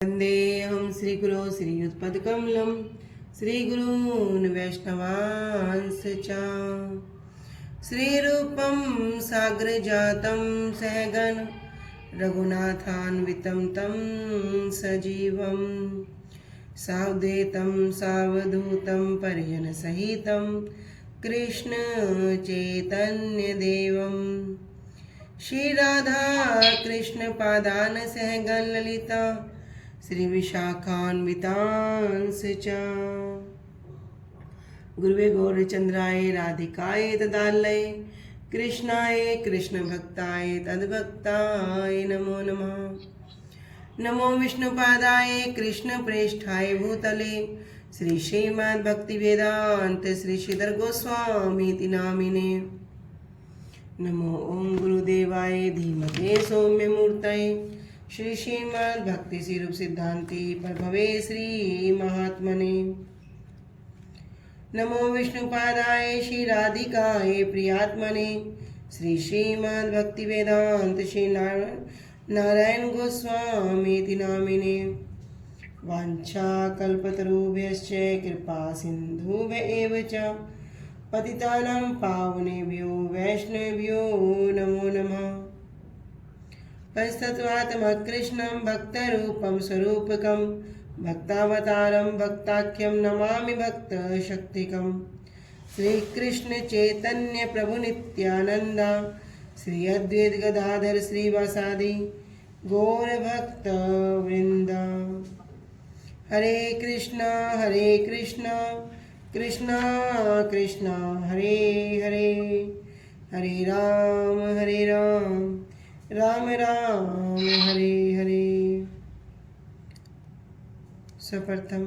वन्देऽहं श्रीगुरो श्रीयुतपदकमलं श्रीगुरून् वैष्णवांश्च च श्रीरूपं साग्रजातं सहगण रघुनाथान्वितं तं सजीवं सावधूतं सावधूतं परिजनसहितं कृष्णचैतन्यदेवं श्री राधा कृष्ण पादान सहगण ललिता श्री विशाखान्वितांश्च च गुरुवे गौरचंद्राय राधिकाय तदालये कृष्णाय कृष्ण भक्ताय तद्भक्ताय नमो नमः। नमो विष्णुपादाय कृष्ण प्रेष्ठाय भूतले श्री श्रीमद् भक्ति वेदांत श्री श्रीधर गोस्वामी नामिने। नमो ओम गुरुदेवाय धीमते सौम्य मूर्तये श्री श्रीमद् भक्ति स्वरूप सिद्धांति प्रभवे श्री महात्मने। नमो विष्णुपादाय श्री राधिकाय प्रियात्मने श्री श्रीमद् भक्ति वेदांत श्री नारायण गोस्वामी नामिने। वाञ्छा कल्पतरुभ्यश्च कृपा सिन्धुभ्य च पतितानां पावनेभ्यो वैष्णवेभ्यो नमो नमः। पश्चात्कृष्णं भक्तरूपं स्वरूपकं भक्तावतारं भक्ताख्यं नमामि भक्तशक्तिकं श्रीकृष्ण चैतन्य प्रभु नित्यानंद श्री अद्वैत गदाधर श्रीवासादि गौर भक्त वृंद। हरे कृष्णा कृष्णा कृष्णा हरे हरे हरे राम राम राम हरे हरे। सर्वप्रथम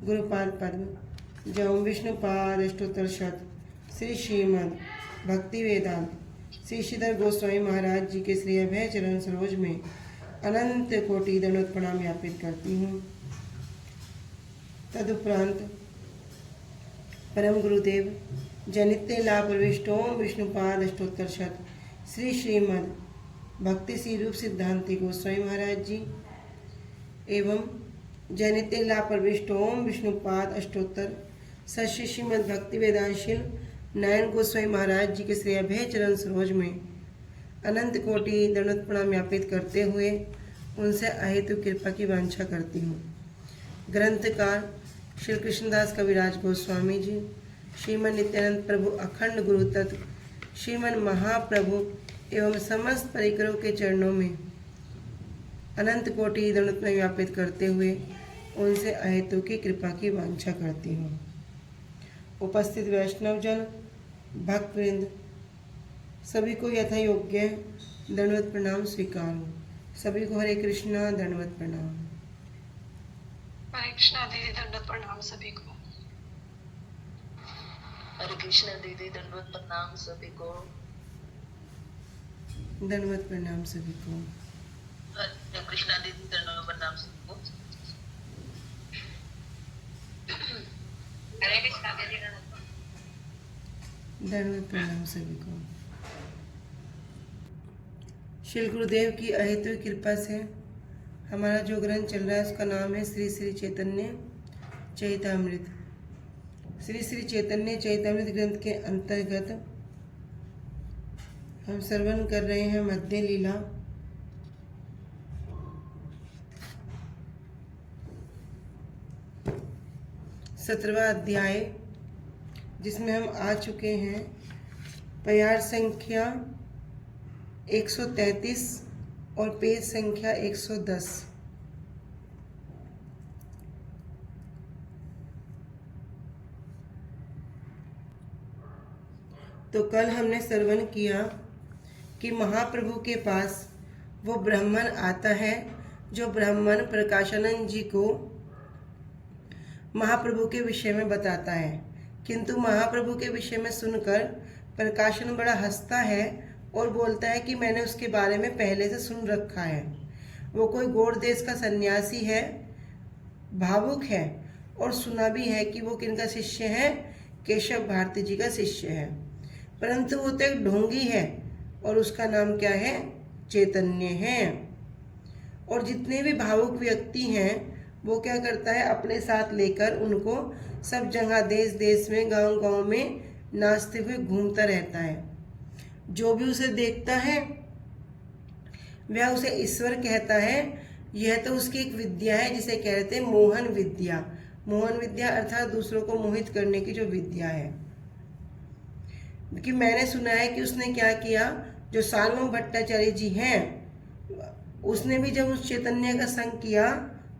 गुरुपाद पद्म जौम विष्णुपाद अष्टोत्तर शत श्री श्रीमद् भक्ति वेदांत श्री श्रीधर गोस्वामी महाराज जी के श्री अभय चरण सरोज में अनंत कोटि दंडवत प्रणाम ज्ञापित करती हूँ। तदुपरांत परम गुरुदेव जनित्य लाभ प्रविष्टोम विष्णुपाद अष्टोत्तर शत श्री श्रीमद् भक्ति श्री रूप सिद्धांति गोस्वामी महाराज जी एवं जनित्य लाभ प्रविष्टोम विष्णुपाद अष्टोत्तर श्री श्रीमद् भक्ति वेदांशील नारायण गोस्वामी महाराज जी के श्री अभय चरण सरोज में अनंत कोटि दंडवत प्रणाम ज्ञापित करते हुए उनसे अहेतु कृपा की वांछा करती हूँ। ग्रंथकार श्री कृष्णदास कविराज गोस्वामी जी, श्रीमन नित्यानंद प्रभु अखंड गुरु तत्व श्रीमन महाप्रभु एवं समस्त परिकरों के चरणों में अनंत कोटि दंडवत प्रणाम ज्ञापित करते हुए उनसे अहेतु की कृपा की वांछा करती हूँ। उपस्थित वैष्णवजन भक्तवृंद सभी को यथा योग्य दंडवत प्रणाम स्वीकार हो। सभी को हरे कृष्णा दंडवत प्रणाम। हरे कृष्णा दीदी दंडवत प्रणाम सभी को। हरे कृष्णा दीदी दंडवत प्रणाम सभी को। दंडवत प्रणाम सभी को। हरे कृष्णा दीदी दंडवत प्रणाम सभी को। हरे कृष्णा दीदी दंडवत प्रणाम सभी को। श्री गुरुदेव की अहेतु कृपा से हमारा जो ग्रंथ चल रहा है उसका नाम है श्री श्री चैतन्य चैतामृत। श्री श्री चैतन्य चैतामृत ग्रंथ के अंतर्गत हम श्रवण कर रहे हैं मध्य लीला। सत्रहवां अध्याय जिसमें हम आ चुके हैं प्यार संख्या 133 और पेज संख्या 110। तो कल हमने श्रवण किया कि महाप्रभु के पास वो ब्राह्मण आता है जो ब्राह्मण प्रकाशानंद जी को महाप्रभु के विषय में बताता है, किंतु महाप्रभु के विषय में सुनकर प्रकाशन बड़ा हंसता है और बोलता है कि मैंने उसके बारे में पहले से सुन रखा है। वो कोई गौड़ देश का सन्यासी है, भावुक है और सुना भी है कि वो किनका शिष्य है, केशव भारती जी का शिष्य है। परंतु वो तो एक ढोंगी है और उसका नाम क्या है, चैतन्य है। और जितने भी भावुक व्यक्ति हैं वो क्या करता है, अपने साथ लेकर उनको सब जगह देश देश में गांव गांव में नाचते हुए घूमता रहता है। जो भी उसे देखता है वह उसे ईश्वर कहता है। यह तो उसकी एक विद्या है जिसे कहते हैं मोहन विद्या। मोहन विद्या अर्थात दूसरों को मोहित करने की जो विद्या है। कि मैंने सुना है कि उसने क्या किया, जो सार्वभौम भट्टाचार्य जी हैं, उसने भी जब उस चैतन्य का संग किया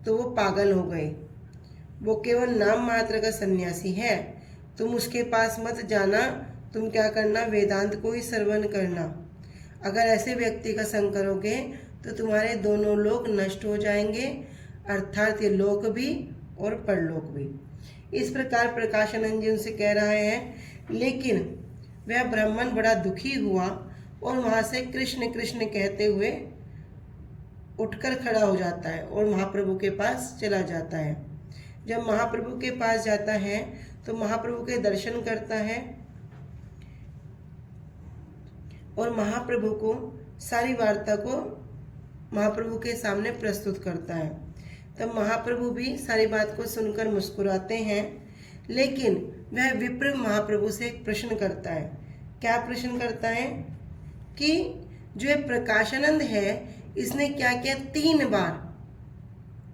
तो वो पागल हो गए। वो केवल नाम मात्र का सन्यासी है। तुम उसके पास मत जाना, तुम क्या करना, वेदांत को ही श्रवण करना। अगर ऐसे व्यक्ति का संग करोगे तो तुम्हारे दोनों लोक नष्ट हो जाएंगे, अर्थात ये लोक भी और परलोक भी। इस प्रकार प्रकाशानंद जी उनसे कह रहा है। लेकिन वह ब्राह्मण बड़ा दुखी हुआ और वहाँ से कृष्ण कृष्ण कहते हुए उठकर खड़ा हो जाता है और महाप्रभु के पास चला जाता है। जब महाप्रभु के पास जाता है तो महाप्रभु के दर्शन करता है और महाप्रभु को सारी वार्ता को महाप्रभु के सामने प्रस्तुत करता है। तब महाप्रभु भी सारी बात को सुनकर मुस्कुराते हैं। लेकिन वह विप्र महाप्रभु से एक प्रश्न करता है। क्या प्रश्न करता है कि जो ये प्रकाशानंद है इसने क्या किया,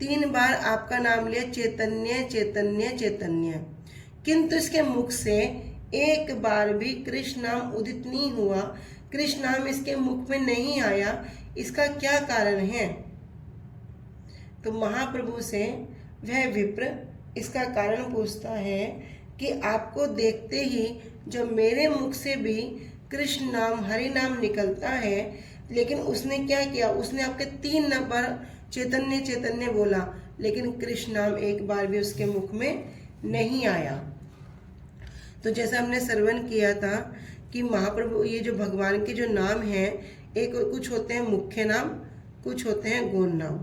3 बार आपका नाम लिया, चैतन्य चैतन्य चैतन्य, किंतु इसके मुख से एक बार भी कृष्ण नाम उदित नहीं हुआ, कृष्ण नाम इसके मुख में नहीं आया। इसका क्या कारण है? तो महाप्रभु से वह विप्र इसका कारण पूछता है कि आपको देखते ही जब मेरे मुख से भी कृष्ण नाम हरि नाम निकलता है, लेकिन उसने क्या किया, उसने आपके 3 बार चैतन्य चैतन्य बोला, लेकिन कृष्ण नाम एक बार भी उसके मुख में नहीं आया। तो जैसा हमने श्रवण किया था कि महाप्रभु ये जो भगवान के जो नाम हैं, एक कुछ होते हैं मुख्य नाम, कुछ होते हैं गौण नाम।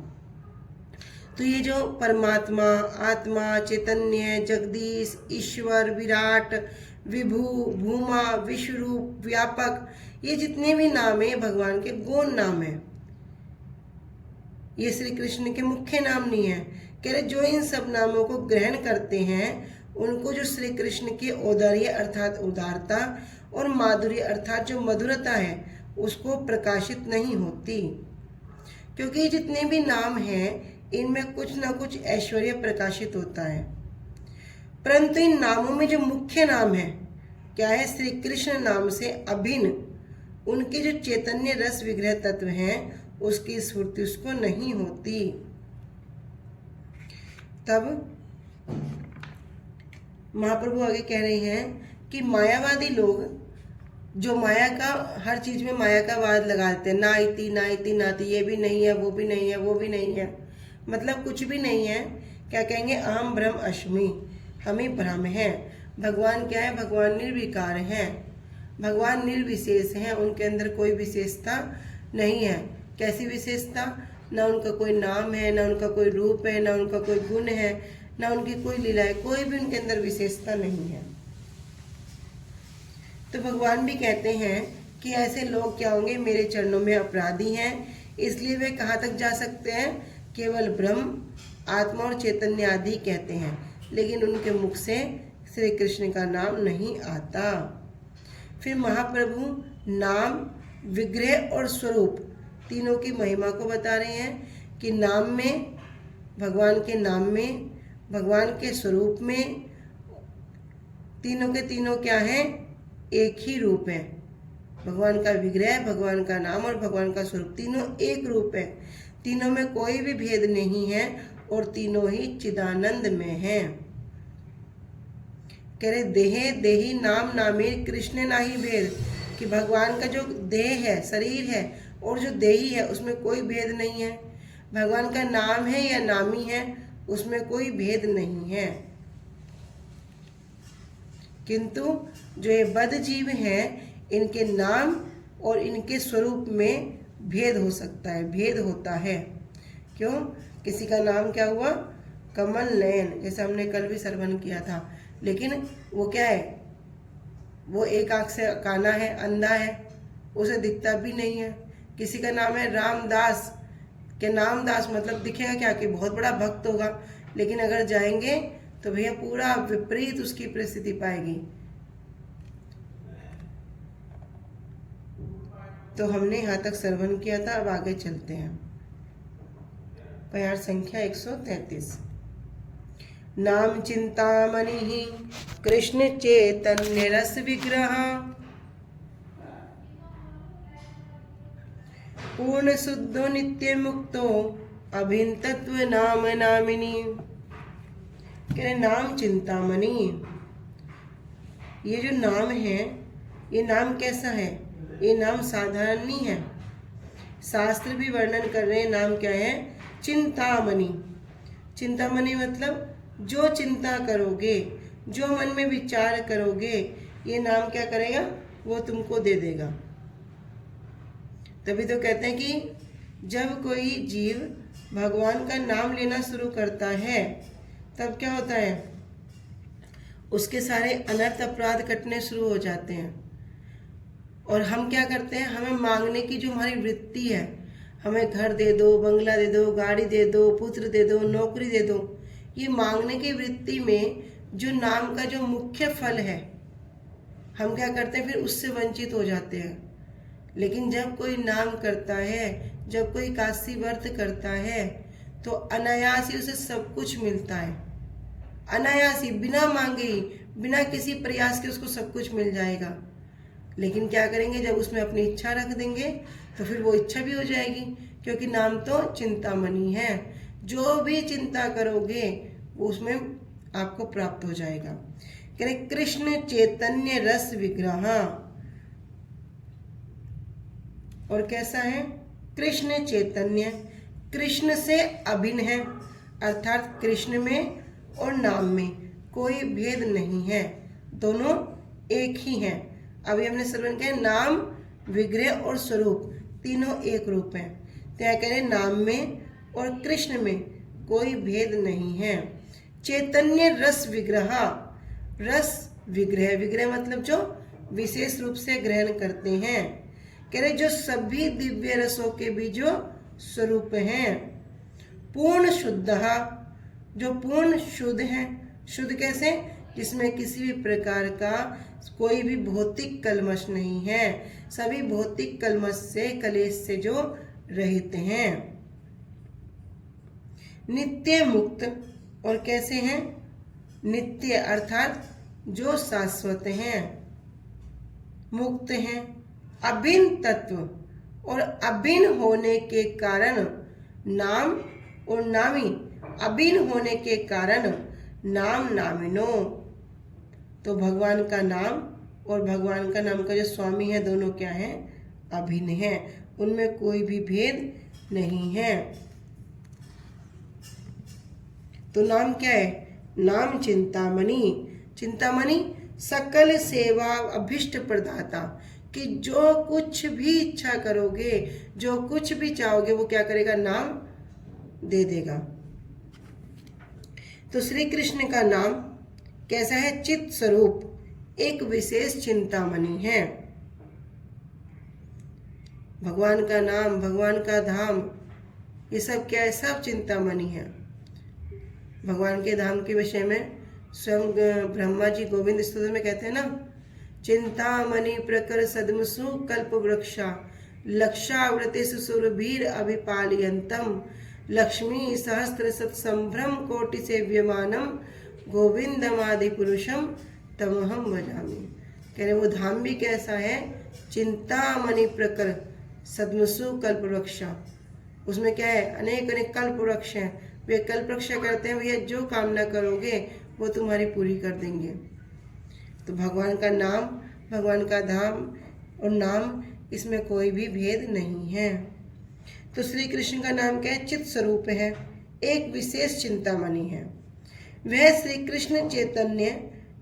तो ये जो परमात्मा, आत्मा, चैतन्य, जगदीश, ईश्वर, विराट, विभु, भूमा, विश्वरूप, व्यापक, ये जितने भी नाम है भगवान के गौण नाम है। ये श्री कृष्ण के मुख्य नाम नहीं है। कह रहे जो इन सब नामों को ग्रहण करते हैं उनको जो श्री कृष्ण की औदार्य अर्थात उदारता और माधुर्य अर्थात जो मधुरता है उसको प्रकाशित नहीं होती। क्योंकि जितने भी नाम हैं इनमें कुछ ना कुछ ऐश्वर्य प्रकाशित होता है, परंतु इन नामों में जो मुख्य नाम है क्या है, श्री कृष्ण नाम से अभिन्न उनके जो चैतन्य रस विग्रह तत्व हैं उसकी स्फूर्ति उसको नहीं होती। तब महाप्रभु आगे कह रहे हैं कि मायावादी लोग जो माया का हर चीज में माया का वाद लगाते हैं, ना इति ना इति नाति, ये भी नहीं है, वो भी नहीं है, वो भी नहीं है, मतलब कुछ भी नहीं है। क्या कहेंगे, अहम ब्रह्म अस्मि, हम ही ब्रह्म हैं। भगवान क्या है, भगवान निर्विकार हैं, भगवान निर्विशेष हैं, उनके अंदर कोई विशेषता नहीं है। कैसी विशेषता, ना उनका कोई नाम है, ना उनका कोई रूप है, ना उनका कोई गुण है, ना उनकी कोई लीला है, कोई भी उनके अंदर विशेषता नहीं है। तो भगवान भी कहते हैं कि ऐसे लोग क्या होंगे, मेरे चरणों में अपराधी हैं, इसलिए वे कहाँ तक जा सकते हैं, केवल ब्रह्म, आत्मा और चैतन्य आदि कहते हैं, लेकिन उनके मुख से श्री कृष्ण का नाम नहीं आता। फिर महाप्रभु नाम, विग्रह और स्वरूप तीनों की महिमा को बता रहे हैं कि नाम में, भगवान के नाम में, भगवान के स्वरूप में, तीनों के तीनों क्या है, एक ही रूप है। भगवान का विग्रह, भगवान का नाम और भगवान का स्वरूप तीनों एक रूप है, तीनों में कोई भी भेद नहीं है और तीनों ही चिदानंद में है। कह रहे देहे देही नाम नामे कृष्ण नाही भेद, कि भगवान का जो देह है, शरीर है और जो देही है उसमें कोई भेद नहीं है। भगवान का नाम है या नामी है उसमें कोई भेद नहीं है, किंतु जो ये बद्ध जीव हैं इनके नाम और इनके स्वरूप में भेद हो सकता है, भेद होता है। क्यों, किसी का नाम क्या हुआ, कमल नयन, जैसे हमने कल भी श्रवण किया था, लेकिन वो क्या है, वो एक आंख से काना है, अंधा है, उसे दिखता भी नहीं है। किसी का नाम है रामदास, कि नामदास मतलब दिखेगा क्या कि बहुत बड़ा भक्त होगा, लेकिन अगर जाएंगे तो भैया पूरा विपरीत उसकी परिस्थिति पाएगी। तो हमने यहाँ तक श्रवण किया था, अब आगे चलते हैं। प्यार संख्या 133। नाम चिंतामणि कृष्ण चैतन्य रस विग्रह पूर्ण शुद्धो नित्य मुक्तो अभिन्न तत्व नाम नामिनी। कह नाम चिंतामणि, ये जो नाम है, ये नाम कैसा है? ये नाम साधारण नहीं है। शास्त्र भी वर्णन कर रहे हैं नाम क्या है? चिंतामणि। चिंतामणि मतलब जो चिंता करोगे, जो मन में विचार करोगे, ये नाम क्या करेगा? वो तुमको दे देगा। तभी तो कहते हैं कि जब कोई जीव भगवान का नाम लेना शुरू करता है तब क्या होता है? उसके सारे अनर्थ अपराध कटने शुरू हो जाते हैं। और हम क्या करते हैं? हमें मांगने की जो हमारी वृत्ति है, हमें घर दे दो, बंगला दे दो, गाड़ी दे दो, पुत्र दे दो, नौकरी दे दो, ये मांगने की वृत्ति में जो नाम का जो मुख्य फल है, हम क्या करते हैं? फिर उससे वंचित हो जाते हैं। लेकिन जब कोई नाम करता है, जब कोई काशी व्रत करता है, तो अनायास ही उसे सब कुछ मिलता है। अनायास ही, बिना मांगे ही, बिना किसी प्रयास के उसको सब कुछ मिल जाएगा। लेकिन क्या करेंगे? जब उसमें अपनी इच्छा रख देंगे तो फिर वो इच्छा भी हो जाएगी, क्योंकि नाम तो चिंतामणि है। जो भी चिंता करोगे उसमें आपको प्राप्त हो जाएगा। कह रहे कृष्ण चैतन्य रस विग्रह। और कैसा है? कृष्ण चैतन्य, कृष्ण से अभिन्न है, अर्थात कृष्ण में और नाम में कोई भेद नहीं है, दोनों एक ही हैं। अभी हमने श्रवण किया नाम, विग्रह और स्वरूप तीनों एक रूप हैं। तो क्या कह रहे? नाम में और कृष्ण में कोई भेद नहीं है। चैतन्य रस विग्रह, रस विग्रह, विग्रह मतलब जो विशेष रूप से ग्रहण करते हैं। कह रहे जो सभी दिव्य रसों के भी जो स्वरूप हैं। पूर्ण शुद्ध, जो पूर्ण शुद्ध है। शुद्ध कैसे? जिसमें किसी भी प्रकार का कोई भी भौतिक कलमश नहीं है, सभी भौतिक कलमश से, कलेश से जो रहित हैं। नित्य मुक्त, और कैसे हैं? नित्य अर्थात जो शाश्वत हैं, मुक्त हैं। अभिन्न तत्व, और अभिन्न होने के कारण नाम और नामी, अभिन्न होने के कारण नाम नामिनो। तो भगवान का नाम और भगवान का नाम का जो स्वामी है, दोनों क्या हैं? अभिन्न है, उनमें कोई भी भेद नहीं है। तो नाम क्या है? नाम चिंतामणि। चिंतामणि सकल सेवा अभिष्ट प्रदाता, कि जो कुछ भी इच्छा करोगे, जो कुछ भी चाहोगे, वो क्या करेगा? नाम दे देगा। तो श्री कृष्ण का नाम कैसा है? चित स्वरूप, एक विशेष चिंतामणि है। भगवान का नाम, भगवान का धाम, ये सब क्या है? सब चिंतामणि है। भगवान के धाम के विषय में स्वयं ब्रह्मा जी गोविंद स्तोत्र में कहते हैं ना, चिंतामणि प्रकर सदमसु कल्प वृक्षा लक्षावृतिषु सुरभीर अभिपालयन्तम लक्ष्मी सहस्त्र सत्संभ्रम कोटि सेव्यमानम गोविंदमादि पुरुषम तमहम भजामि। कह रहे वो धाम भी कैसा है? चिंतामणि प्रकर सदमसु कल्प वृक्षा। उसमें क्या है? अनेक अनेक कल्प वृक्ष हैं। वे कल्प वृक्ष करते हैं भैया, जो कामना करोगे वो तुम्हारी पूरी कर देंगे। तो भगवान का नाम, भगवान का धाम और नाम, इसमें कोई भी भेद नहीं है। तो श्री कृष्ण का नाम क्या है? चित स्वरूप है, एक विशेष चिंतामणि है। वह श्री कृष्ण चैतन्य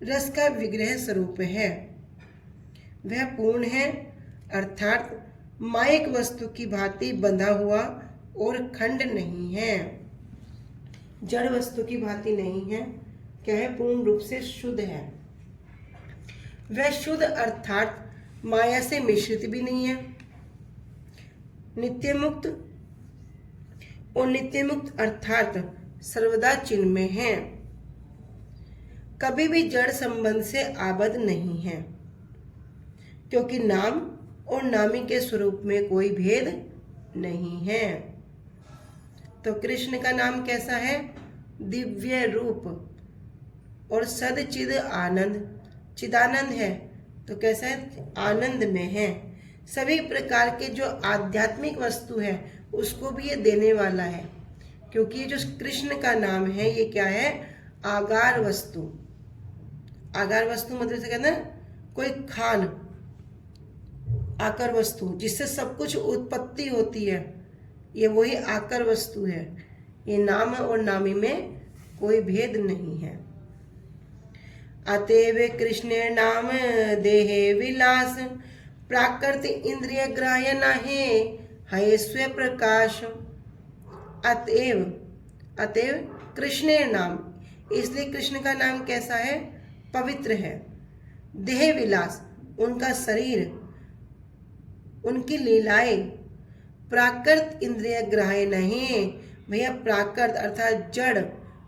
रस का विग्रह स्वरूप है। वह पूर्ण है, अर्थात मायिक वस्तु की भांति बंधा हुआ और खंड नहीं है, जड़ वस्तु की भांति नहीं है। क्या है? पूर्ण रूप से शुद्ध है। वह शुद्ध अर्थात माया से मिश्रित भी नहीं है। नित्य मुक्त, और नित्य मुक्त अर्थात सर्वदा चिन्मय हैं, कभी भी जड़ संबंध से आबद्ध नहीं है, क्योंकि नाम और नामी के स्वरूप में कोई भेद नहीं है। तो कृष्ण का नाम कैसा है? दिव्य रूप और सद चिद आनंद, चिदानंद है तो कैसा है? आनंद में है। सभी प्रकार के जो आध्यात्मिक वस्तु है उसको भी ये देने वाला है, क्योंकि ये जो कृष्ण का नाम है ये क्या है? आगार वस्तु। आगार वस्तु मतलब से कहते हैं कोई खान, आकर वस्तु जिससे सब कुछ उत्पत्ति होती है, ये वही आकर वस्तु है। ये नाम और नामी में कोई भेद नहीं है। अतएव कृष्ण नाम देहे विलास, प्राकृत इंद्रिय ग्राह्य नहे, है स्व प्रकाश। अतएव, अतएव कृष्ण नाम, इसलिए कृष्ण का नाम कैसा है? पवित्र है। देह विलास, उनका शरीर, उनकी लीलाएं प्राकृत इंद्रिय ग्राह्य नहीं। भैया प्राकृत अर्थात जड़,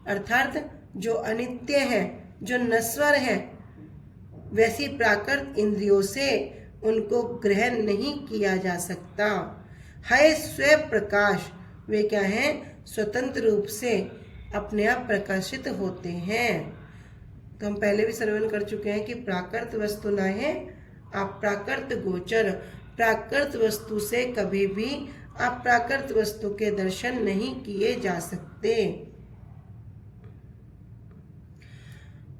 अर्थात जो अनित्य है, जो नश्वर है, वैसी प्राकृत इंद्रियों से उनको ग्रहण नहीं किया जा सकता। है स्व प्रकाश, वे क्या हैं? स्वतंत्र रूप से अपने आप प्रकाशित होते हैं। तो हम पहले भी श्रवण कर चुके हैं कि प्राकृत वस्तु न है अप्राकृत गोचर। प्राकृत वस्तु से कभी भी अप्राकृत वस्तु के दर्शन नहीं किए जा सकते।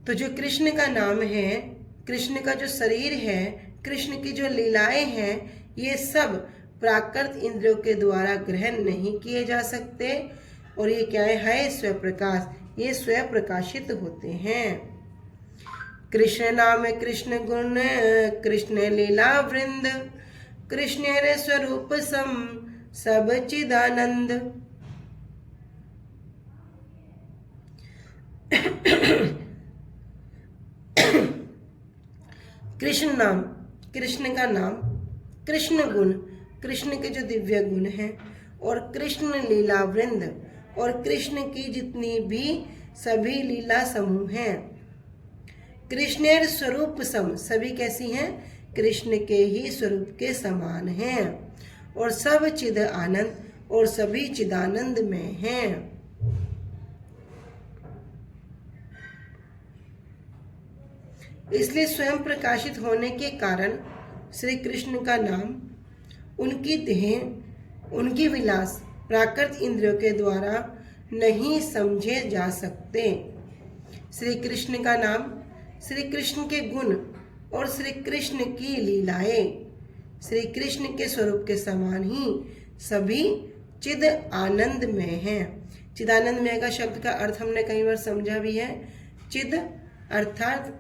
तो जो कृष्ण का नाम है, कृष्ण का जो शरीर है, कृष्ण की जो लीलाएं हैं, ये सब प्राकृत इंद्रियों के द्वारा ग्रहण नहीं किए जा सकते। और ये क्या है? स्व प्रकाश, ये स्वयं प्रकाशित होते हैं। कृष्ण नाम कृष्ण गुण, कृष्ण लीला वृंद, कृष्ण रे स्वरूप सम सब चिदानंद। कृष्ण नाम, कृष्ण का नाम, कृष्ण गुण, कृष्ण के जो दिव्य गुण हैं, और कृष्ण लीला वृंद, और कृष्ण की जितनी भी सभी लीला समूह हैं। कृष्णेर स्वरूप सम, सभी कैसी हैं? कृष्ण के ही स्वरूप के समान हैं। और सब चिद आनंद, और सभी चिदानंद में हैं। इसलिए स्वयं प्रकाशित होने के कारण श्री कृष्ण का नाम, उनकी देह, उनकी विलास प्राकृत इंद्रियों के द्वारा नहीं समझे जा सकते। श्री कृष्ण का नाम, श्री कृष्ण के गुण और श्री कृष्ण की लीलाएं श्री कृष्ण के स्वरूप के समान ही सभी चिद आनंद में हैं। चिदानंद में का शब्द का अर्थ हमने कई बार समझा भी है। चिद अर्थात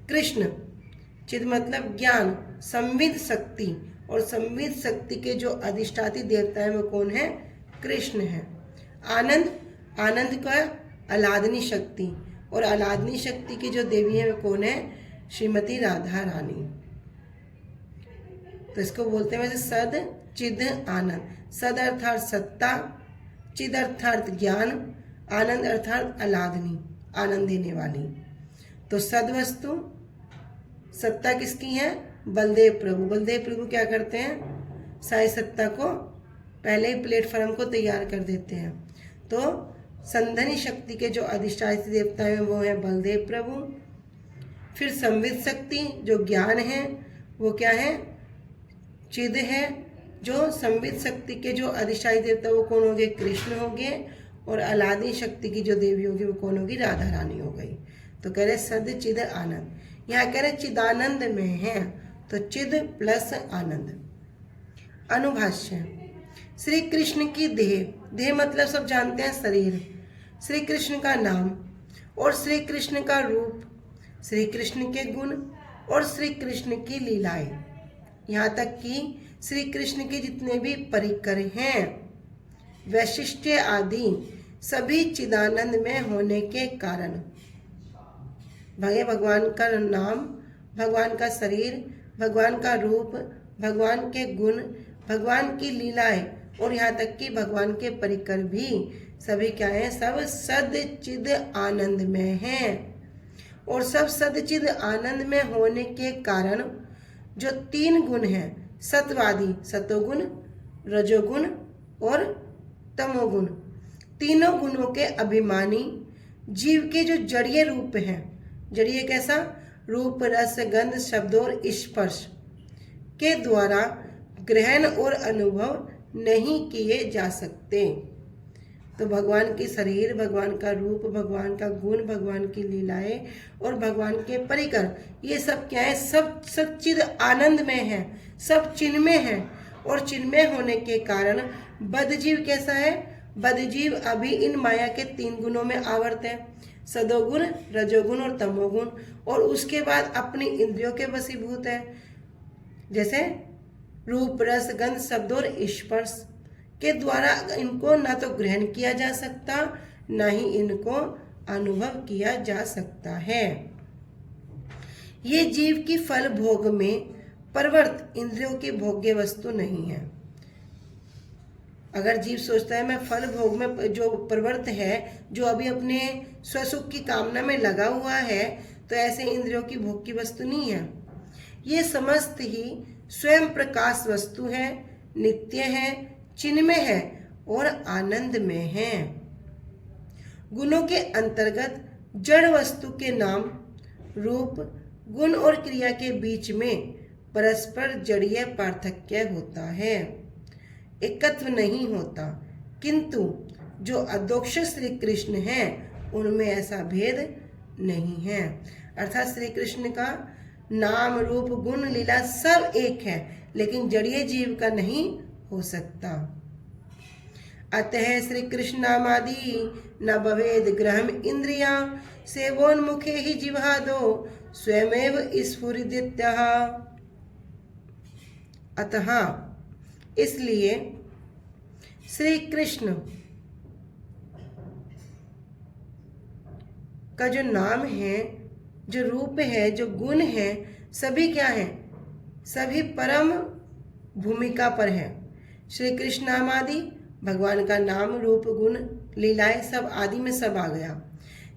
कृष्ण, चिद मतलब ज्ञान, संविद शक्ति, और संविद शक्ति के जो अधिष्ठाती देवता है वो कौन है? कृष्ण है। आनंद, आनंद का आह्लादनी शक्ति, और आह्लादनी शक्ति की जो देवी है वो कौन है? श्रीमती राधा रानी। तो इसको बोलते हैं वैसे सद चिद आनंद। सद अर्थात सत्ता, चिद अर्थात ज्ञान, आनंद अर्थात आह्लादनी, आनंद देने वाली। तो सद वस्तु, सत्ता किसकी है? बलदेव प्रभु। बलदेव प्रभु क्या करते हैं? साई सत्ता को पहले ही प्लेटफॉर्म को तैयार कर देते हैं। तो संधनी शक्ति के जो अधिष्ठात्री देवता हैं वो है बलदेव प्रभु। फिर संविद शक्ति जो ज्ञान है वो क्या है? चिद है। जो संविद शक्ति के जो अधिष्ठात्री देवता वो कौन हो गए? कृष्ण हो गए। और आह्लादनी शक्ति की जो देवी होगी वो कौन होगी? राधा रानी हो गई। तो कह रहे सद चिद आनंद, यहाँ कह रहे चिदानंद में है, तो चिद प्लस आनंद। अनुभाष्य, श्री कृष्ण की देह, देह मतलब सब जानते हैं शरीर, श्री कृष्ण का नाम और श्री कृष्ण का रूप, श्री कृष्ण के गुण और श्री कृष्ण की लीलाएं, यहाँ तक कि श्री कृष्ण के जितने भी परिकर हैं, वैशिष्ट्य आदि सभी चिदानंद में होने के कारण भगवान का नाम, भगवान का शरीर, भगवान का रूप, भगवान के गुण, भगवान की लीलाएं और यहाँ तक कि भगवान के परिकर भी सभी क्या है, सब सद चिद आनंद में हैं। और सब सदचिद आनंद में होने के कारण जो 3 गुण हैं, सत्वादी, सतोगुण, रजोगुण और तमोगुण, तीनों गुणों के अभिमानी जीव के जो जड़ीय रूप हैं, जड़ीय कैसा, रूप रस गंध शब्द और स्पर्श के द्वारा ग्रहण और अनुभव नहीं किए जा सकते। तो भगवान की शरीर, भगवान का रूप, भगवान का गुण, भगवान की लीलाएं और भगवान के परिकर, ये सब क्या है, सब सच्चिद आनंद में है, सब चिन्मय है। और चिन्मय होने के कारण बद्धजीव कैसा है, बद्धजीव अभी इन माया के 3 गुणों में आवर्त है, सदोगुण, रजोगुण और तमोगुण। और उसके बाद अपनी इंद्रियों के वशीभूत है, जैसे रूप रस गंध शब्द और स्पर्श के द्वारा इनको ना तो ग्रहण किया जा सकता, ना ही इनको अनुभव किया जा सकता है। ये जीव की फल भोग में प्रवृत्त इंद्रियों की भोग्य वस्तु नहीं है। अगर जीव सोचता है मैं फल भोग में जो प्रवृत्त है, जो अभी अपने स्वसुख की कामना में लगा हुआ है, तो ऐसे इंद्रियों की भोग की वस्तु नहीं है। ये समस्त ही स्वयं प्रकाश वस्तु है, नित्य है, चिन्मय है और आनंद में है। गुणों के अंतर्गत जड़ वस्तु के नाम, रूप, गुण और क्रिया के बीच में परस्पर जड़ीय पार्थक्य होता है, एकत्व नहीं होता। किंतु जो अदोक्ष श्री कृष्ण हैं उनमें ऐसा भेद नहीं है। अर्थात श्री कृष्ण का नाम रूप गुण लीला सब एक है, लेकिन जड़ीय जीव का नहीं हो सकता। अतः श्री कृष्ण नामादि न भवेद ग्रहम इंद्रिया सेवोन्मुखे ही जिह्वादो स्वयमेव स्फुरिदित्यः। अतः इसलिए श्री कृष्ण का जो नाम है, जो रूप है, जो गुण है, सभी क्या है, सभी परम भूमिका पर है। श्री कृष्ण नाम आदि, भगवान का नाम रूप गुण लीलाएं सब आदि में सब आ गया।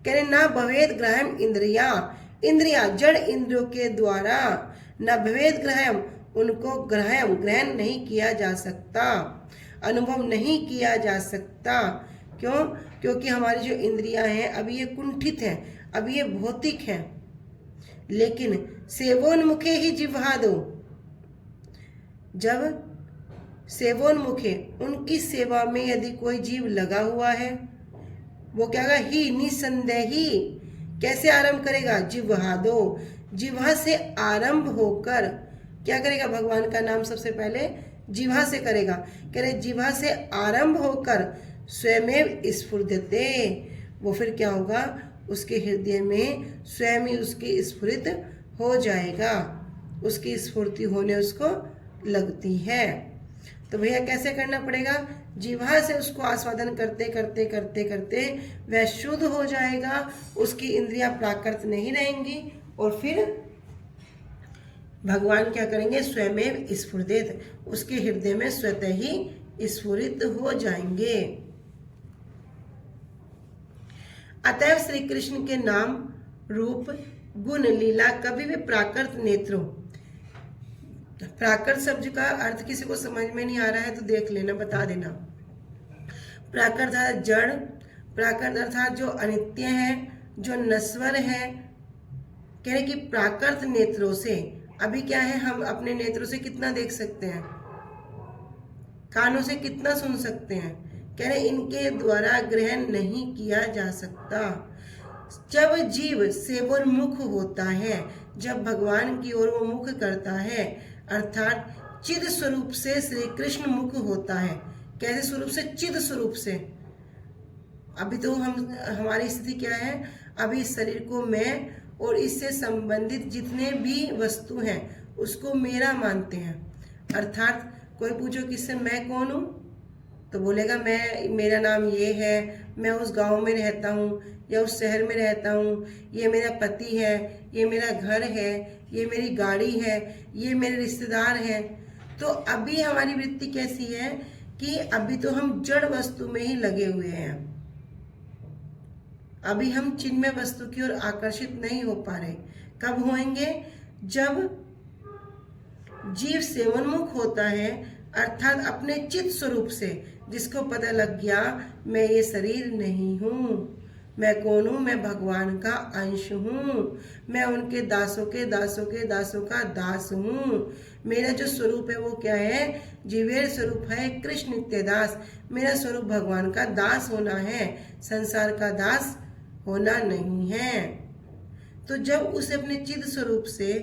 कह रहे ना भवेद ग्रहम इंद्रिया, इंद्रिया जड़ इंद्रियों के द्वारा न भवेद ग्रहम, उनको ग्रहण नहीं किया जा सकता, अनुभव नहीं किया जा सकता। क्यों? क्योंकि हमारी जो इंद्रियां हैं अभी ये कुंठित हैं, अभी ये भौतिक हैं। लेकिन सेवोन्मुखे ही जिह्वा दो, जब सेवोन्मुखे उनकी सेवा में यदि कोई जीव लगा हुआ है, वो क्या होगा, ही निसंदेह ही कैसे आरंभ करेगा, जिह्वा दो, जिह्वा से आरंभ होकर क्या करेगा, भगवान का नाम सबसे पहले जिह्वा से करेगा। कह रहे जिह्वा से आरंभ होकर स्वयमेव स्फुरते, वो फिर क्या होगा, उसके हृदय में स्वयं ही उसकी स्फुरित हो जाएगा, उसकी स्फूर्ति होने उसको लगती है। तो भैया कैसे करना पड़ेगा, जिह्वा से उसको आस्वादन करते करते करते करते वह शुद्ध हो जाएगा, उसकी इंद्रियां प्राकृत नहीं रहेंगी, और फिर भगवान क्या करेंगे, स्वयमेव स्फुरित, उसके हृदय में स्वतः ही स्फुरित हो जाएंगे। अतएव श्री कृष्ण के नाम रूप गुण लीला कभी भी प्राकृत नेत्रों, प्राकृत शब्द का अर्थ किसी को समझ में नहीं आ रहा है तो देख लेना, बता देना। प्राकृत अर्थात जड़, प्राकृत अर्थात जो अनित्य है, जो नश्वर है। कह रहे कि प्राकृत नेत्रों से, अभी क्या है, हम अपने नेत्रों से कितना देख सकते हैं, कानों से कितना सुन सकते हैं, कह रहे इनके द्वारा ग्रहण नहीं किया जा सकता। जब जीव सेवोन्मुख होता है, जब भगवान की ओर वो मुख करता है, अर्थात चिद स्वरूप से श्री कृष्ण मुख होता है। कैसे स्वरूप से, चिद स्वरूप से। अभी तो हमारी स्थिति क्या है, अभी इस शरीर को मैं और इससे संबंधित जितने भी वस्तु हैं उसको मेरा मानते हैं। अर्थात कोई पूछो किससे मैं कौन हूँ, तो बोलेगा मैं, मेरा नाम ये है, मैं उस गांव में रहता हूँ या उस शहर में रहता हूँ, ये मेरा पति है, ये मेरा घर है, ये मेरी गाड़ी है, ये मेरे रिश्तेदार हैं। तो अभी हमारी वृत्ति कैसी है कि अभी तो हम जड़ वस्तु में ही लगे हुए हैं, अभी हम चिन्मय वस्तु की ओर आकर्षित नहीं हो पा रहे। कब होंगे? जब जीव सेवनमुख होता है, अर्थात अपने चित्त स्वरूप से, जिसको पता लग गया मैं ये शरीर नहीं हूँ, मैं कौन हूँ, मैं भगवान का अंश हूँ, मैं उनके दासों के दासों के दासों का दास हूँ। मेरा जो स्वरूप है वो क्या है? जीवेर स्वरूप है कृष्ण नित्य दास। मेरा स्वरूप भगवान का दास होना है, संसार का दास होना नहीं है। तो जब उसे अपने चिद स्वरूप से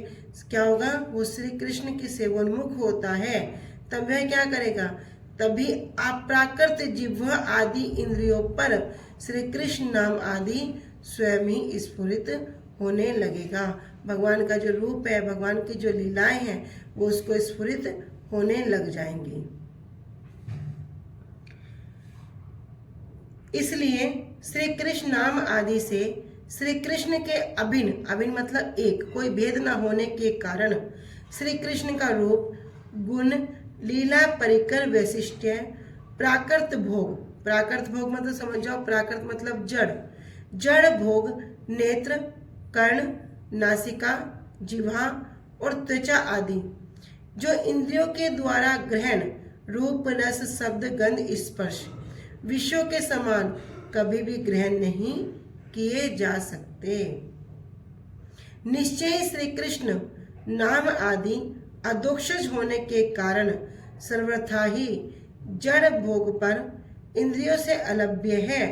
क्या होगा? वो श्री कृष्ण के सेवनमुख होता है, तब वह क्या करेगा? तभी अप्राकृत जिह्वा आदि इंद्रियों पर श्री कृष्ण नाम आदि स्वयं ही स्फुरित होने लगेगा। भगवान का जो रूप है, भगवान की जो लीलाएं हैं, वो उसको स्फुरित होने लग जाएंगी। इसलिए श्री कृष्ण नाम आदि से श्री कृष्ण के अभिन्न, अभिन्न मतलब एक, कोई भेद न होने के कारण श्री कृष्ण का रूप, गुण, लीला, परिकर, वैशिष्ट्य, प्राकृत भोग, प्राकृत भोग मतलब समझ जाओ, प्राकृत मतलब जड़, जड़ भोग, नेत्र, कर्ण, नासिका, जिह्वा और त्वचा आदि जो इंद्रियों के द्वारा ग्रहण, रूप, रस, शब्द, गंध, स्पर्श विषयों के समान कभी भी ग्रहण नहीं किए जा सकते। निश्चय श्री कृष्ण नाम आदि अदोक्षज होने के कारण सर्वथा ही जड़ भोग पर इंद्रियों से अलभ्य है।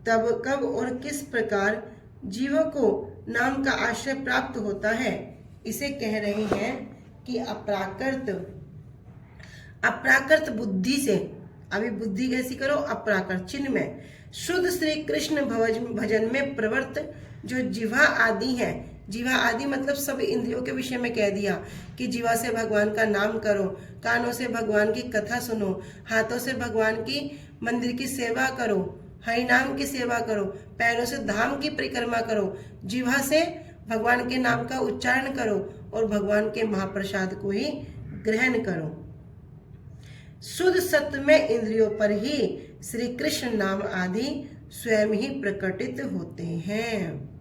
तब कब और किस प्रकार जीवों को नाम का आश्रय प्राप्त होता है, इसे कह रहे हैं कि अप्राकृत बुद्धि से। अभी बुद्धि कैसी करो? अप्राकृत चिन्मय शुद्ध श्री कृष्ण भजन में प्रवृत्त जो जिह्वा आदि है, जिह्वा आदि मतलब सब इंद्रियों के विषय में कह दिया कि जिह्वा से भगवान का नाम करो, कानों से भगवान की कथा सुनो, हाथों से भगवान की मंदिर की सेवा करो, हरि नाम की सेवा करो, पैरों से धाम की परिक्रमा करो, जिह्वा से भगवान के नाम का उच्चारण करो और भगवान के महाप्रसाद को ही ग्रहण करो। शुद्ध सत्य में इंद्रियों पर ही श्री कृष्ण नाम आदि स्वयं ही प्रकटित होते हैं।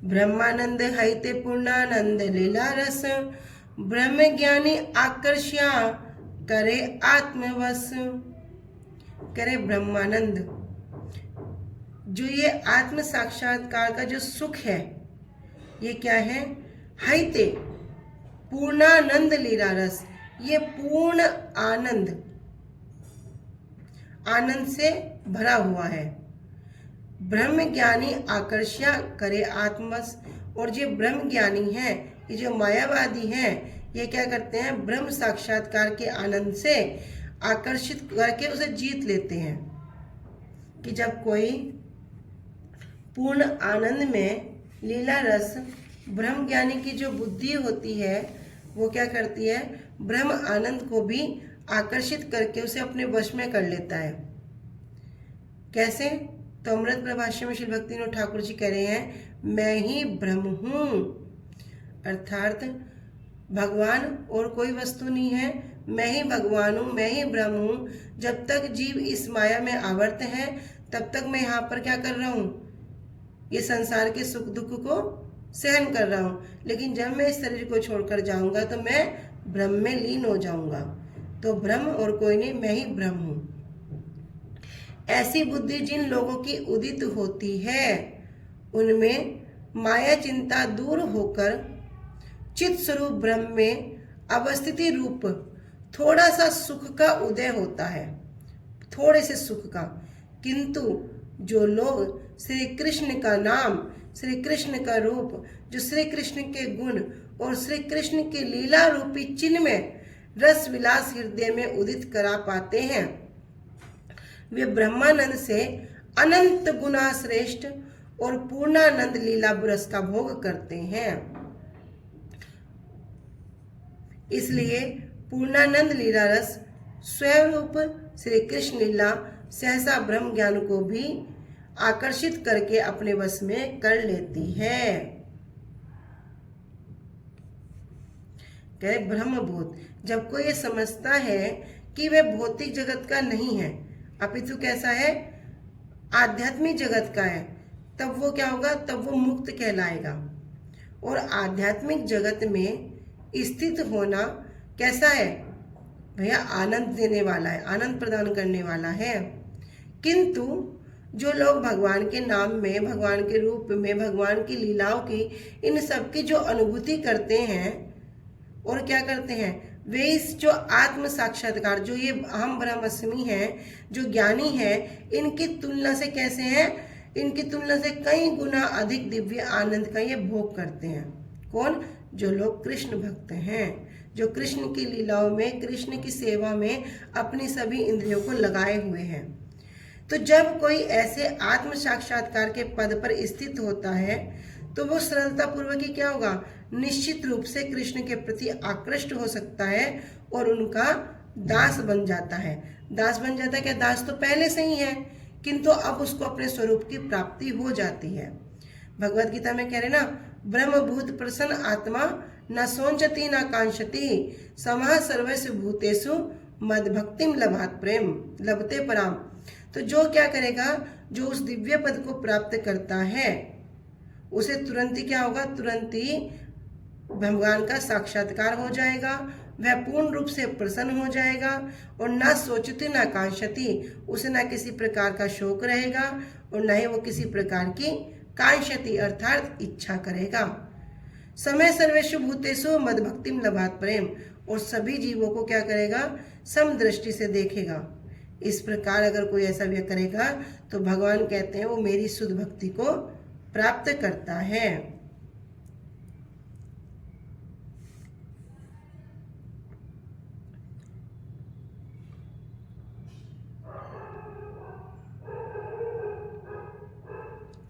ब्रह्मानंद हैते पूर्णानंद लीला रस, ब्रह्म ज्ञानी आकर्ष्या करे आत्मवश। करे ब्रह्मानंद, जो ये आत्म साक्षात्कार का जो सुख है, ये क्या है? हैते पूर्णानंद लीला रस, ये पूर्ण आनंद, आनंद से भरा हुआ है। ब्रह्म ज्ञानी आकर्ष्या करे आत्मवश, और जो ब्रह्म ज्ञानी है, ये जो मायावादी हैं, ये क्या करते हैं? ब्रह्म साक्षात्कार के आनंद से आकर्षित करके उसे जीत लेते हैं। कि जब कोई पूर्ण आनंद में लीला रस, ब्रह्म ज्ञानी की जो बुद्धि होती है, वो क्या करती है? ब्रह्म आनंद को भी आकर्षित करके उसे अपने वश में कर लेता है। कैसे? तो अमृत प्रभाष्य में श्री भक्तिविनोद ठाकुर जी कह रहे हैं, मैं ही ब्रह्म हूँ, अर्थात भगवान और कोई वस्तु नहीं है, मैं ही भगवान हूँ, मैं ही ब्रह्म हूँ। जब तक जीव इस माया में आवर्त है, तब तक मैं यहाँ पर क्या कर रहा हूँ? ये संसार के सुख दुख को सहन कर रहा हूँ, लेकिन जब मैं इस शरीर को छोड़कर जाऊंगा तो मैं ब्रह्म में लीन हो जाऊंगा। तो ब्रह्म और कोई नहीं, मैं ही ब्रह्म हूँ। ऐसी बुद्धि जिन लोगों की उदित होती है, उनमें माया चिंता दूर होकर चित स्वरूप ब्रह्म में अवस्थिति रूप थोड़ा सा सुख का उदय होता है, थोड़े से सुख का। किंतु जो लोग श्री कृष्ण का नाम, श्री कृष्ण का रूप, जो श्री कृष्ण के गुण और श्री कृष्ण के लीला रूपी चिन्ह में रस विलास हृदय में उदित करा पाते हैं, वे ब्रह्मानंद से अनंत गुना श्रेष्ठ और पूर्णानंद लीला रस का भोग करते हैं। इसलिए पूर्णानंद लीला रस स्वयं रूप श्री कृष्ण लीला सहसा ब्रह्म ज्ञान को भी आकर्षित करके अपने वश में कर लेती है। कह रहे ब्रह्मभूत। जब कोई ये समझता है कि वह भौतिक जगत का नहीं है अपितु कैसा है, आध्यात्मिक जगत का है, तब वो क्या होगा, तब वो मुक्त कहलाएगा। और आध्यात्मिक जगत में स्थित होना कैसा है भैया, आनंद देने वाला है, आनंद प्रदान करने वाला है। किंतु जो लोग भगवान के नाम में, भगवान के रूप में, भगवान की लीलाओं की, इन सब की जो अनुभूति करते हैं और क्या करते हैं, वे इस जो आत्म साक्षात्कार, जो ये अहम ब्रह्मास्मि है, जो ज्ञानी है, इनकी तुलना से कैसे हैं, इनकी तुलना से कई गुना अधिक दिव्य आनंद का ये भोग करते हैं। कौन, जो लोग कृष्ण भक्त हैं, जो कृष्ण की लीलाओं में, कृष्ण की सेवा में अपनी सभी इंद्रियों को लगाए हुए हैं। तो जब कोई ऐसे आत्म साक्षात्कार के पद पर स्थित होता है तो वो सरलता पूर्वक ही क्या होगा, निश्चित रूप से कृष्ण के प्रति आकृष्ट हो सकता है और उनका दास बन जाता है। दास बन जाता है क्या, दास तो पहले से ही है, किंतु अब उसको अपने स्वरूप की प्राप्ति हो जाती है। भगवत गीता में कह रहे ना, ब्रह्मभूत प्रसन्न आत्मा न सोचती न कांक्षति समः सर्वस्व भूतेषु मद भक्तिम लभात प्रेम लभते पराम। तो जो क्या करेगा, जो उस दिव्य पद को प्राप्त करता है उसे तुरंत ही क्या होगा, तुरंत ही भगवान का साक्षात्कार हो जाएगा, वह पूर्ण रूप से प्रसन्न हो जाएगा और ना सोचती ना कांक्षति, उसे ना किसी प्रकार का शोक रहेगा और न ही वो किसी प्रकार की कांक्षति अर्थात इच्छा करेगा। समय सर्वेषु भूतेषु मद भक्तिम लभात प्रेम, और सभी जीवों को क्या करेगा, समदृष्टि से देखेगा। इस प्रकार अगर कोई ऐसा व्यक्ति करेगा तो भगवान कहते हैं वो मेरी शुद्ध भक्ति को प्राप्त करता है।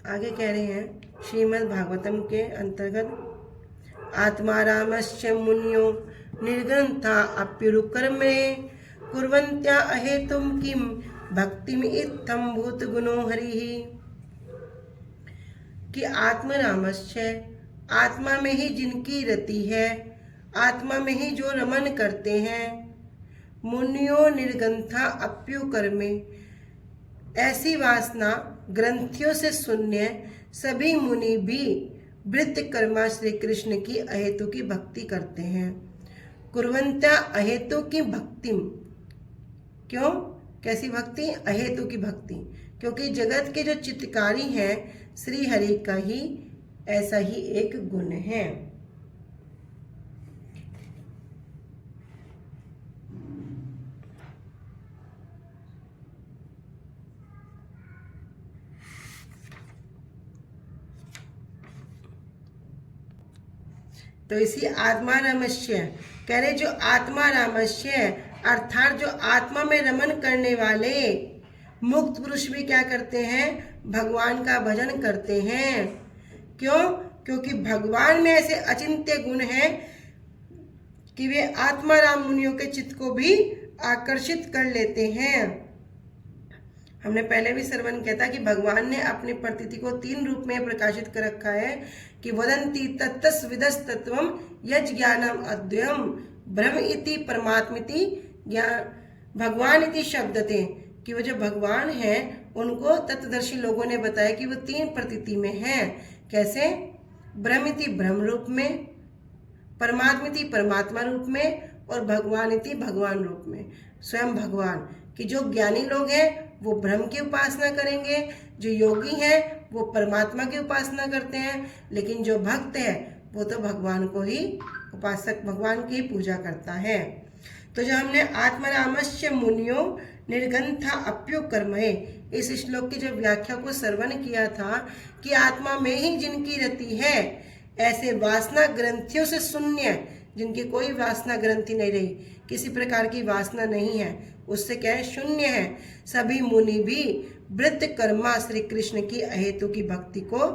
आगे कह रहे हैं श्रीमद् भागवतम के अंतर्गत, आत्मा रामस्य मुनियो निर्ग्रंथा अप्युरुकर्मे कुर्वन्त्या अहेतुम किम भक्तिम इत्थम भूत गुणो हरिहि। कि आत्मा रामस्य, आत्मा में ही जिनकी रति है, आत्मा में ही जो रमन करते हैं, मुनियो निर्ग्रंथा अप्युकर्मे, ऐसी वासना ग्रंथियों से शून्य सभी मुनि भी वृत्त कर्मा श्री कृष्ण की अहेतु की भक्ति करते हैं। कुर्वन्त्या अहेतु की भक्तिम, क्यों, कैसी भक्ति, अहेतु की भक्ति, क्योंकि जगत के जो चित्तकारी हैं श्री हरि का ही ऐसा ही एक गुण है। तो इसी आत्मा रामस्य कह रहे, जो आत्मा रामस्य अर्थात जो आत्मा में रमन करने वाले मुक्त पुरुष भी क्या करते हैं, भगवान का भजन करते हैं। क्यों, क्योंकि भगवान में ऐसे अचिंत्य गुण हैं कि वे आत्मा राम मुनियों के चित्त को भी आकर्षित कर लेते हैं। हमने पहले भी श्रवण किया था कि भगवान ने अपनी प्रतीति को 3 रूप में प्रकाशित कर रखा है कि वदंती तत्तस् विदस् तत्वम यज् ज्ञानम अद्वयम ब्रह्म इति परमात्मिति ज्ञान भगवान इति शब्दते, कि वो जो भगवान हैं उनको तत्वदर्शी लोगों ने बताया कि वो 3 प्रतीति में हैं। कैसे, ब्रह्मिति ब्रह्म रूप में, परमात्मिति परमात्मा रूप में और भगवानिति भगवान रूप में, स्वयं भगवान। कि जो ज्ञानी लोग हैं वो ब्रह्म की उपासना करेंगे, जो योगी हैं वो परमात्मा की उपासना करते हैं, लेकिन जो भक्त है वो तो भगवान को ही उपासक, भगवान की ही पूजा करता है। तो जो हमने आत्मरामस्य मुनियो निर्गंथा अप्युकर्मये, इस श्लोक की जो व्याख्या को श्रवण किया था कि आत्मा में ही जिनकी रति है, ऐसे वासना ग्रंथियों से शून्य, जिनकी कोई वासना ग्रंथि नहीं रही, किसी प्रकार की वासना नहीं है, उससे क्या है, शून्य है, सभी मुनि भी वृत्त कर्मा श्री कृष्ण की अहेतु की भक्ति को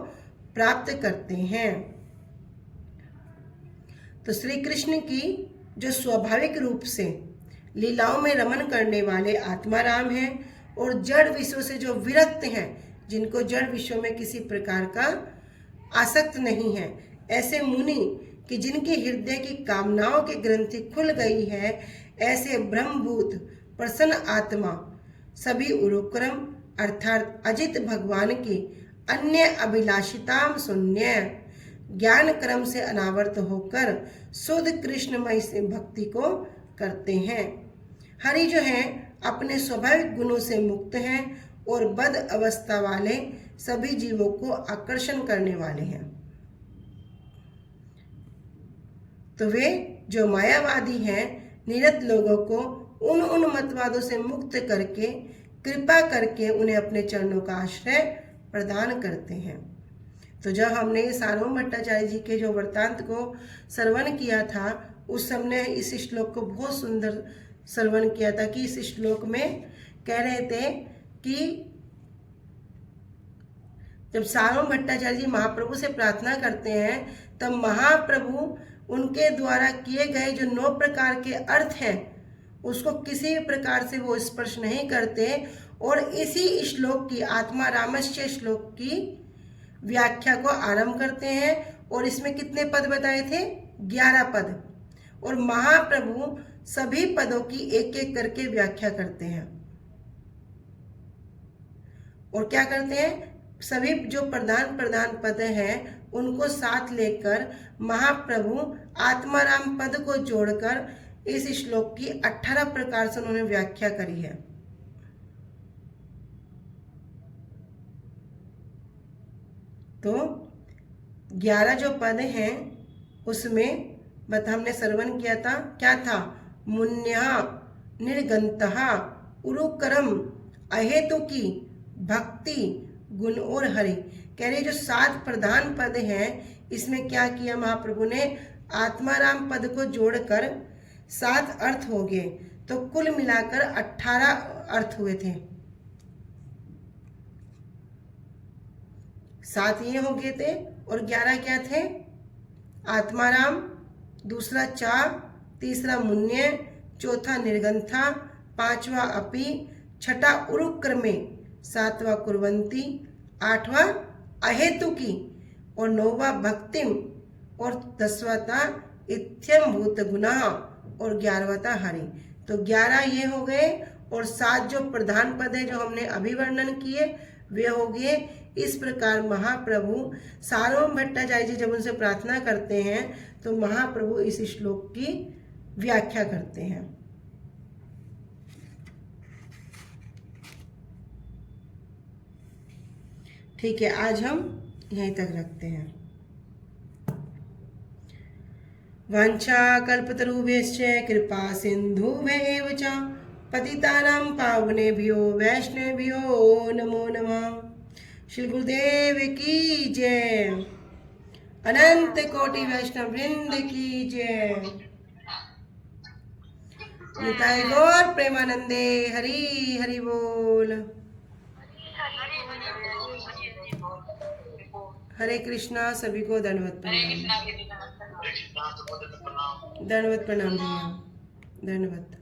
प्राप्त करते हैं। तो श्री कृष्ण की जो स्वाभाविक रूप से लीलाओं में रमन करने वाले आत्माराम हैं और जड़ विषयों से जो विरक्त हैं, जिनको जड़ विषयों में किसी प्रकार का आसक्त नहीं है, ऐसे मुनि कि जिनके हृदय की कामनाओं की ग्रंथि खुल गई है, ऐसे ब्रह्मभूत प्रसन्न आत्मा सभी उरुक्रम अर्थात अजित भगवान की अन्य अभिलाषिताम शून्य ज्ञान क्रम से अनावर्त होकर शुद्ध कृष्णमय से भक्ति को करते हैं। हरि जो है अपने स्वाभाविक गुणों से मुक्त हैं और बद अवस्था वाले सभी जीवों को आकर्षण करने वाले हैं। तो वे जो मायावादी हैं, निरत लोगों को उन मतवादों से मुक्त करके कृपा करके उन्हें अपने चरणों का आश्रय प्रदान करते हैं। तो जब हमने सार्वभौम भट्टाचार्य जी के जो वृत्तांत को श्रवण किया था, उस समय इस श्लोक को बहुत सुंदर श्रवण किया था कि इस श्लोक में कह रहे थे कि जब सार्वभौम भट्टाचार्य जी महाप्रभु से प्रार्थना करते हैं, तब महाप्रभु उनके द्वारा किए गए जो 9 प्रकार के अर्थ हैं उसको किसी भी प्रकार से वो स्पर्श नहीं करते और इसी श्लोक की आत्मा रामस्य श्लोक की व्याख्या को आरंभ करते हैं। और इसमें कितने पद बताए थे? 11 पद। और महाप्रभु सभी पदों की एक एक करके व्याख्या करते हैं और क्या करते हैं, सभी जो प्रधान पद हैं उनको साथ लेकर महाप्रभु आत्माराम पद को जोड़कर इस श्लोक की 18 प्रकार से उन्होंने व्याख्या करी है। तो 11 जो पद हैं उसमें हमने श्रवण किया था, क्या था? मुन्या निर्गंतहा उरुकरम अहेतुकी भक्ति गुण और हरि। कह रहे जो 7 प्रधान पद हैं इसमें क्या किया महाप्रभु ने? आत्माराम पद को जोड़कर 7 अर्थ हो गए, तो कुल मिलाकर 18 अर्थ हुए थे। 7 ये हो गए थे और 11 क्या थे? आत्माराम, दूसरा चा, तीसरा मुन्य, चौथा निर्गंथा, 5वां अपि, 6ठा उरुक्रमे, 7वां कुर्वंती, 8वां अहेतुकी और 9वां भक्तिम और 10वां था इत्यम भूत गुना और 11वां था हरि। तो 11 ये हो गए और 7 जो प्रधान पद है जो हमने अभी वर्णन किए वे हो गए। इस प्रकार महाप्रभु सार्वभौम भट्टाचार्य जी जब उनसे प्रार्थना करते हैं तो महाप्रभु इस श्लोक की व्याख्या करते हैं। ठीक है, आज हम यहीं तक रखते हैं। वांछा कल्पतरुभ्यश्च कृपा सिन्धुभ्यैव च पतितानां पावनेभ्यो वैष्णवेभ्यो नमो नमः। श्री गुरुदेव की जय। अनंत कोटि वैष्णव वृंद की जय। निताय गौर प्रेमानंदे। हरि हरि बोल। हरे कृष्णा। सभी को दंडवत प्रणाम। दंडवत प्रणाम भैया, दंडवत।